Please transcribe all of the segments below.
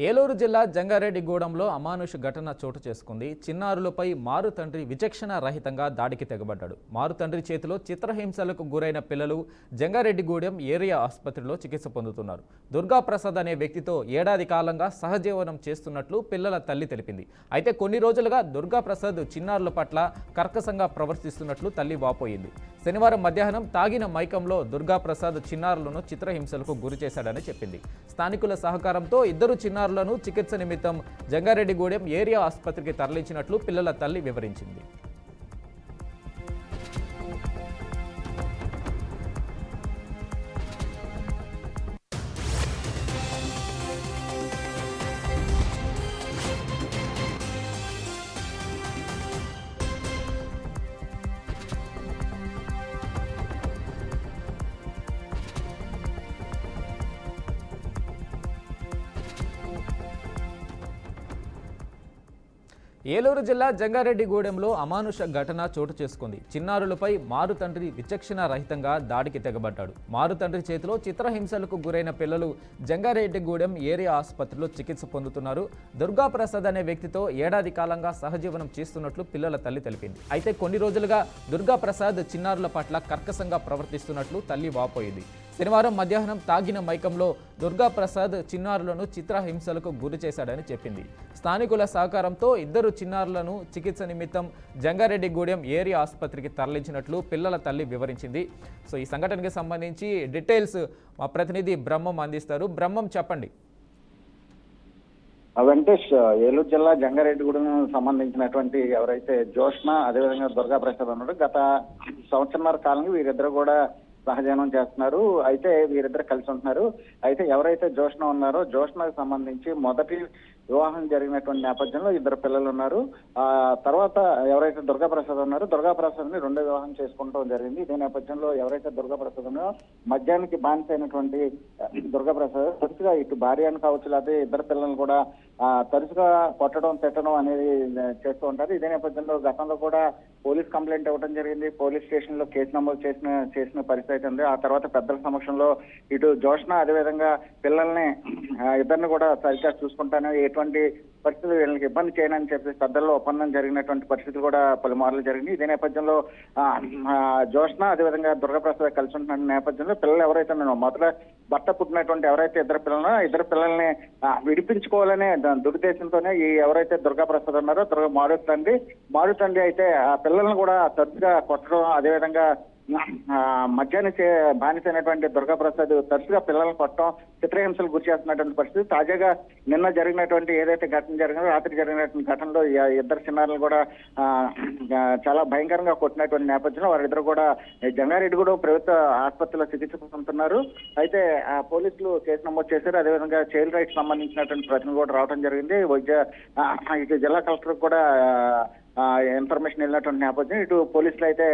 ఏలూరు జిల్లా జంగారెడ్డిగూడెంలో అమానుష ఘటన చోటు చేసుకుంది. చిన్నారులపై మారు తండ్రి విచక్షణ రహితంగా దాడికి తెగబడ్డాడు. మారు తండ్రి చేతిలో చిత్రహింసలకు గురైన పిల్లలు జంగారెడ్డిగూడెం ఏరియా ఆసుపత్రిలో చికిత్స పొందుతున్నారు. దుర్గాప్రసాద్ అనే వ్యక్తితో ఏడాది కాలంగా సహజీవనం చేస్తున్నట్లు పిల్లల తల్లి తెలిపింది. అయితే కొన్ని రోజులుగా దుర్గాప్రసాద్ చిన్నారుల పట్ల కర్కశంగా ప్రవర్తిస్తున్నట్లు తల్లి వాపోయింది. శనివారం మధ్యాహ్నం తాగిన మైకంలో దుర్గాప్రసాద్ చిన్నారులను చిత్రహింసలకు గురి చేశాడని చెప్పింది. స్థానికుల సహకారంతో ఇద్దరు చిన్నారులను చికిత్స నిమిత్తం జంగారెడ్డిగూడెం ఏరియా ఆసుపత్రికి తరలించినట్లు పిల్లల తల్లి వివరించింది. ఏలూరు జిల్లా జంగారెడ్డిగూడెంలో అమానుష ఘటన చోటు చేసుకుంది. చిన్నారులపై మారు తండ్రి విచక్షణ రహితంగా దాడికి తెగబడ్డాడు. మారు తండ్రి చేతిలో చిత్రహింసలకు గురైన పిల్లలు జంగారెడ్డిగూడెం ఏరియా ఆసుపత్రిలో చికిత్స పొందుతున్నారు. దుర్గాప్రసాద్ అనే వ్యక్తితో ఏడాది కాలంగా సహజీవనం చేస్తున్నట్లు పిల్లల తల్లి తెలిపింది. అయితే కొన్ని రోజులుగా దుర్గాప్రసాద్ చిన్నారుల పట్ల కర్కశంగా ప్రవర్తిస్తున్నట్లు తల్లి వాపోయింది. శనివారం మధ్యాహ్నం తాగిన మైకంలో దుర్గాప్రసాద్ చిన్నారులను చిత్రహింసలకు గురి చేశాడని చెప్పింది. స్థానికుల సహకారంతో ఇద్దరు చిన్నారులను చికిత్స నిమిత్తం జంగారెడ్డిగూడెం ఏరియా ఆసుపత్రికి తరలించినట్లు పిల్లల తల్లి వివరించింది. సో ఈ సంఘటనకి సంబంధించి డీటెయిల్స్ మా ప్రతినిధి బ్రహ్మం అందిస్తారు. బ్రహ్మం, చెప్పండి. వెంకటేష్, ఏలూరు జిల్లా జంగారెడ్డిగూడెం సంబంధించినటువంటి ఎవరైతే జోష్న అదేవిధంగా దుర్గాప్రసాద్ ఉన్నారో గత సంవత్సరన్నర కాలంగా వీరిద్దరు కూడా సహజీవనం చేస్తున్నారు. అయితే వీరిద్దరు కలిసి ఉంటున్నారు. అయితే ఎవరైతే జోష్న ఉన్నారో జోష్నకు సంబంధించి మొదటి వివాహం జరిగినటువంటి నేపథ్యంలో ఇద్దరు పిల్లలు ఉన్నారు. ఆ తర్వాత ఎవరైతే దుర్గాప్రసాద్ ఉన్నారో దుర్గాప్రసాద్ ని రెండో వివాహం చేసుకోవడం జరిగింది. ఇదే నేపథ్యంలో ఎవరైతే దుర్గాప్రసాద్ ఉన్నారో మద్యానికి బానిస అయినటువంటి దుర్గాప్రసాద్ తరచుగా ఇటు భార్యను కావచ్చు లేకపోతే ఇద్దరు పిల్లలను కూడా తరచుగా కొట్టడం తిట్టడం అనేది చేస్తూ ఉంటారు. ఇదే నేపథ్యంలో గతంలో కూడా పోలీస్ కంప్లైంట్ ఇవ్వడం జరిగింది. పోలీస్ స్టేషన్ లో కేసు నమోదు చేసిన పరిస్థితి ఉంది. ఆ తర్వాత పెద్దల సమక్షంలో ఇటు జోష్న అదేవిధంగా పిల్లల్ని ఇద్దరిని కూడా సరిగ్గా చూసుకుంటాను, ఎటువంటి పరిస్థితులు వీళ్ళకి ఇబ్బంది చేయనని చెప్పి పెద్దల్లో ఒప్పందం జరిగినటువంటి పరిస్థితులు కూడా పలుమార్లు జరిగింది. ఇదే నేపథ్యంలో జోష్న అదేవిధంగా దుర్గాప్రసాద్ కలిసి ఉంటున్న నేపథ్యంలో పిల్లలు ఎవరైతే మొదట భర్త పుట్టినటువంటి ఎవరైతే ఇద్దరు పిల్లల్ని విడిపించుకోవాలనే దురుద్దేశంతోనే ఈ ఎవరైతే దుర్గాప్రసాద్ ఉన్నారో మారు తండ్రి అయితే ఆ పిల్లల్ని కూడా తరచుగా కొట్టడం అదేవిధంగా మద్యానికి బానిసైనటువంటి దుర్గాప్రసాద్ తరచుగా పిల్లలను కొట్టడం చిత్రహింసలు గురి చేస్తున్నటువంటి పరిస్థితి. తాజాగా నిన్న జరిగినటువంటి ఏదైతే ఘటన జరిగిందో రాత్రి జరిగినటువంటి ఘటనలో ఇద్దరు చిన్నారులు కూడా చాలా భయంకరంగా కొట్టినటువంటి నేపథ్యంలో వారిద్దరు కూడా జంగారెడ్డిగూడెం ప్రభుత్వ ఆసుపత్రిలో చికిత్స పొందుతున్నారు. అయితే పోలీసులు కేసు నమోదు చేశారు. అదేవిధంగా చైల్డ్ రైట్స్ సంబంధించినటువంటి ప్రతినిధులు కూడా రావడం జరిగింది. ఇటు జిల్లా కలెక్టర్ కూడా ఇన్ఫర్మేషన్ వెళ్ళినటువంటి నేపథ్యం ఇటు పోలీసులు అయితే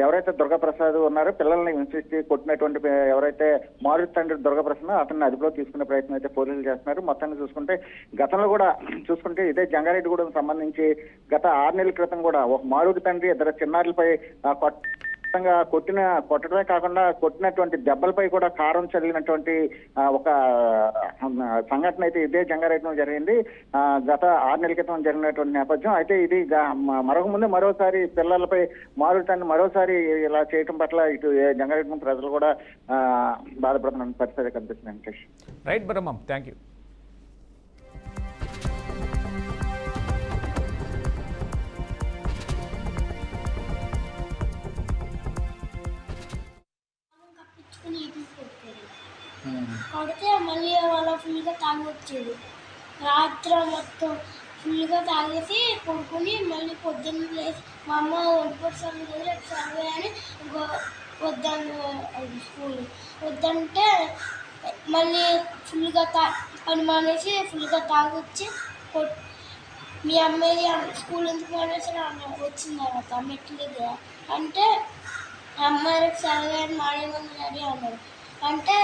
ఎవరైతే దుర్గాప్రసాద్ ఉన్నారో పిల్లల్ని హింసించి కొట్టినటువంటి ఎవరైతే మారు తండ్రి దుర్గాప్రసాద్ అతన్ని అదుపులో తీసుకునే ప్రయత్నం అయితే పోలీసులు చేస్తున్నారు. మొత్తాన్ని చూసుకుంటే గతంలో కూడా చూసుకుంటే ఇదే జంగారెడ్డిగూడెం సంబంధించి గత 6 నెలల క్రితం కూడా ఒక మారుడి తండ్రి ఇద్దరు చిన్నారులపై కొట్టడమే కాకుండా కొట్టినటువంటి దెబ్బలపై కూడా కారం చల్లినటువంటి ఒక సంఘటన అయితే ఇదే జంగారెడ్డిలో జరిగింది. గత 6 నెలల క్రితం జరిగినటువంటి నేపథ్యం. అయితే ఇది మరోసారి పిల్లలపై మారుతాన్ని మరోసారి ఇలా చేయటం పట్ల ఇటు జంగారెడ్డి ప్రజలు కూడా బాధపడుతున్న పరిస్థితి కనిపిస్తుంది. Right Brahmam, thank you. కొడితే మళ్ళీ వాళ్ళ ఫుల్గా తాగి వచ్చేది. రాత్రి మొత్తం ఫుల్గా తాగేసి పడుకొని మళ్ళీ పొద్దున్న లేసి మా అమ్మ ఒంటిపడి రేపు సర్వే అని స్కూల్ వద్దంటే మళ్ళీ ఫుల్గా పని మానేసి ఫుల్గా తాగొచ్చి మీ అమ్మాయి స్కూల్ ఎందుకు మానేసి వచ్చిన తర్వాత మెట్ల దగ్గర అంటే అమ్మాయి రేపు సర్వే అని మానేమని రెడీ అన్నారు. అంటే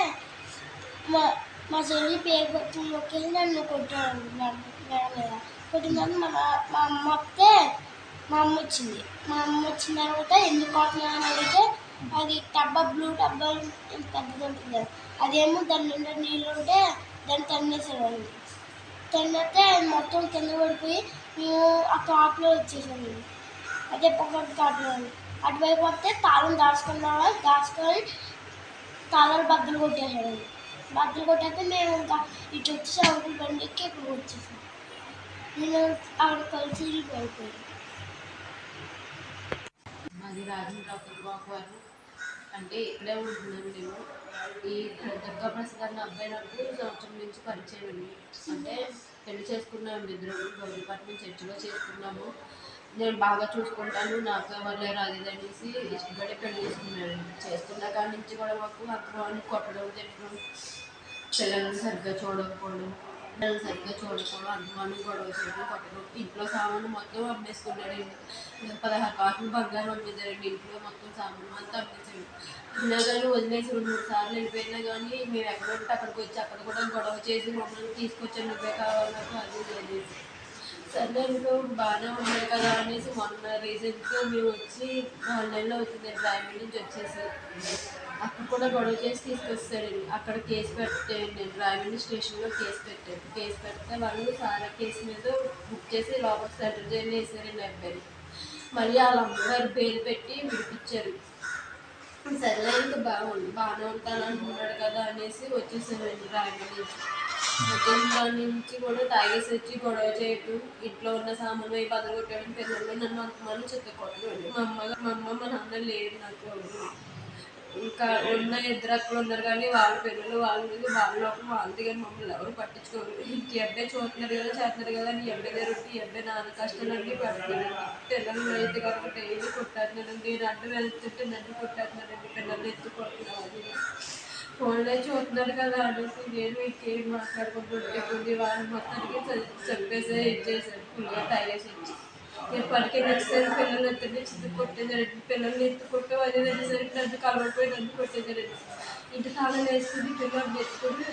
మా చెల్లి పేరు పెట్టి నొక్కేసి నన్ను కొట్టాడు మేడం మీద. కొట్టిందని మా అమ్మ వస్తే మా అమ్మ వచ్చింది. మా అమ్మ వచ్చిన తర్వాత ఎందుకు కొడుతున్నాను అడిగితే అది బ్లూ టబ్బా పెద్దది ఉంటుంది కదా, అదేమో దాని నిండా నీళ్ళు ఉంటే దాన్ని తన్నేసేవాళ్ళు. తిన్నతే మొత్తం కింద పడిపోయి మేము ఆ తోటలో వచ్చేసాము. అదే పొగటి తోటలో అటువైపు వస్తే తాళం దాచుకొని తాళాలు బద్దలు కొట్టేసాడండి. బద్దలు కొట్టేస్తే మేము ఇంకా ఇటు వచ్చేసి అంకుల్ బండి ఎక్కి ఇక్కడ వచ్చేసాం. నేను అక్కడ కలిసి పడిపోయాను. మాది రాజేంద్ర వారు అంటే ఇక్కడే ఉంటున్నాను నేను. ఈ దుర్గా ప్రసాద్ అన్న అబ్బాయి నాకు సంవత్సరం నుంచి పరిచయం అండి. అంటే పెళ్లి చేసుకున్నాము, ఇద్దరు గౌరీపట్నం చర్చిలో చేసుకున్నాము. నేను బాగా చూసుకుంటాను, నాకు ఎవరు రాదు అనేసి ఇష్టపడి పెళ్లి చేసుకున్నాను. చేసుకున్న కాడి నుంచి కూడా మాకు అక్కడ కొట్టడం తిట్టడం, పిల్లలను సరిగ్గా చూడకపోవడం అభిమానం గొడవ చేయడం, కొట్టడం, ఇంట్లో సామాను మొత్తం అమ్మేసుకున్నాడు. 16 కాసులు బంగారం అమ్మేదారండి. ఇంట్లో మొత్తం సామాను అంతా అమ్మేసాడు. అయినా కానీ వదిలేసి 2-3 సార్లు వెళ్ళిపోయినా కానీ మేము ఎక్కడ ఉంటే అక్కడికి వచ్చి అక్కడ కూడా గొడవ చేసి మమ్మల్ని తీసుకొచ్చాను, నువ్వే కావాలి నాకు అది అనేది. సరే ఇంట్లో బాగానే ఉన్నాడు కదా అనేసి మొన్న రీసెంట్గా మేము వచ్చి ఆన్లైన్లో వచ్చింది డ్రైవింగ్ నుంచి వచ్చేసి అక్కడ కూడా గొడవ చేసి తీసుకొస్తాడండి. అక్కడ కేసు పెట్టేయండి, డ్రైవింగ్ స్టేషన్లో కేసు పెడితే వాళ్ళు సారా కేసు మీద బుక్ చేసి లోపల సెంట్రల్ జైలు వేసారండి అబ్బాయి. మళ్ళీ వాళ్ళ అమ్మగారు బెయిల్ పెట్టి విడిపించారు. సరే ఇంకా బాగానే ఉంటాను అంటున్నాడు కదా అనేసి వచ్చేసానండి డ్రైవింగ్ నుంచి. దాని నుంచి కూడా తాగేసి వచ్చి గొడవ చేయటం, ఇంట్లో ఉన్న సామాన్లు అవి బదులు కొట్టడం, పిల్లలు నన్ను అంతమంది చెత్త కొట్టడం. మా అమ్మ మా నాన్న లేరు నాకు. ఇంకా ఉన్న ఇద్దరు అక్కడ ఉన్నారు కానీ వాళ్ళ పిల్లలు వాళ్ళ లోపల వాళ్ళది కానీ మమ్మల్ని ఎవరు పట్టించుకోరు. ఇంక అబ్బాయి చేస్తున్నారు కదా నీ అబ్బాయి దగ్గర ఈ అబ్బాయి నాన్న కష్టాలన్నీ పడుతున్నారండి. పిల్లలు అయితే కనుక డైలీ కొట్టేస్తున్నారండి. నేను అడ్డు వెళ్తుంటే నన్ను కొట్టేస్తున్నారండి. పిల్లలు ఎత్తుకుంటున్నాను అది ఫోన్లో చూస్తున్నారు కదా అనేసి నేను ఇంకేం మాట్లాడుకుంటుంటే వాళ్ళు మొత్తానికి చెప్పేసి ఇచ్చేసారు. ఫుల్గా తాగేసి ఇచ్చి ఎప్పటికీ నచ్చేసరికి పిల్లలు ఎత్తుని కొట్టేసారండి. పిల్లల్ని ఎత్తుకుంటూ అది నచ్చేసరికి నన్ను కలవడిపోయి నన్ను కొట్టేసారండి. ఇంటి తాళం వేసుకుని పిల్లలు ఎత్తుకుని